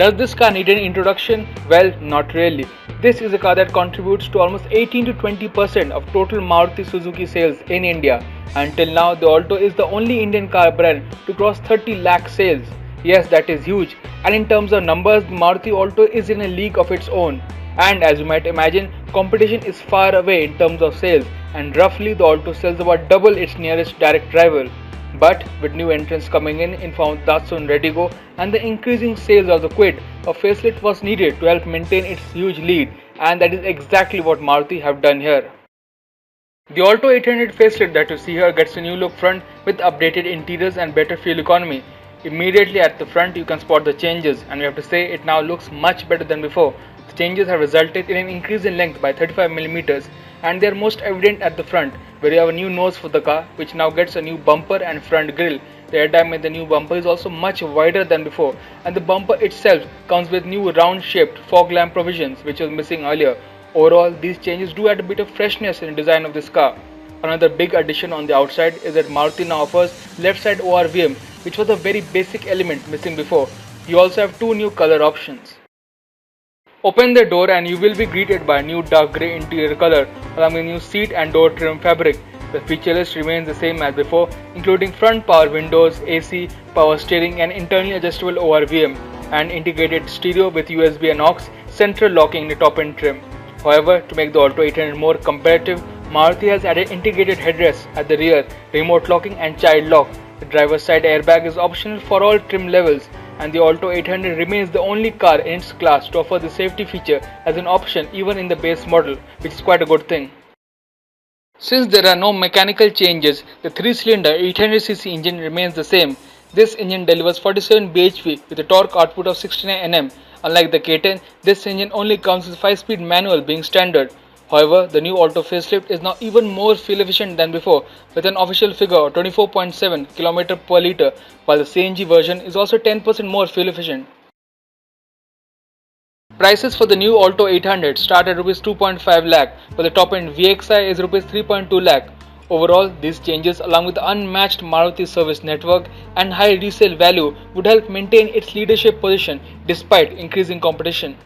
Does this car need an introduction? Well, not really. This is a car that contributes to almost 18 to 20% of total Maruti Suzuki sales in India. Until now, the Alto is the only Indian car brand to cross 30 lakh sales. Yes, that is huge. And in terms of numbers, the Maruti Alto is in a league of its own. And as you might imagine, competition is far away in terms of sales, and roughly the Alto sells about double its nearest direct rival. But with new entrants coming in form of Datsun Redigo and the increasing sales of the Kwid, a facelift was needed to help maintain its huge lead, and that is exactly what Maruti have done here. The Alto 800 facelift that you see here gets a new look front with updated interiors and better fuel economy. Immediately at the front you can spot the changes, and we have to say it now looks much better than before. The changes have resulted in an increase in length by 35mm, and they are most evident at the front, where you have a new nose for the car, which now gets a new bumper and front grille. The airtime in the new bumper is also much wider than before, and the bumper itself comes with new round-shaped fog lamp provisions, which was missing earlier. Overall, these changes do add a bit of freshness in the design of this car. Another big addition on the outside is that Maruti now offers left side ORVM, which was a very basic element missing before. You also have two new color options. Open the door and you will be greeted by a new dark grey interior color along with new seat and door trim fabric. The feature list remains the same as before, including front power windows, AC, power steering and internally adjustable ORVM, and integrated stereo with USB and aux, central locking in the top end trim. However, to make the Alto 800 more competitive, Maruti has added integrated headrests at the rear, remote locking and child lock. The driver's side airbag is optional for all trim levels, and the Alto 800 remains the only car in its class to offer the safety feature as an option even in the base model, which is quite a good thing. Since there are no mechanical changes, the 3-cylinder 800cc engine remains the same. This engine delivers 47 bhp with a torque output of 69 Nm. Unlike the K10, this engine only comes with 5-speed manual being standard. However, the new Alto facelift is now even more fuel efficient than before, with an official figure of 24.7 km per litre, while the CNG version is also 10% more fuel efficient. Prices for the new Alto 800 start at Rs 2.5 lakh, while the top end VXI is Rs 3.2 lakh. Overall, these changes along with the unmatched Maruti service network and high resale value would help maintain its leadership position despite increasing competition.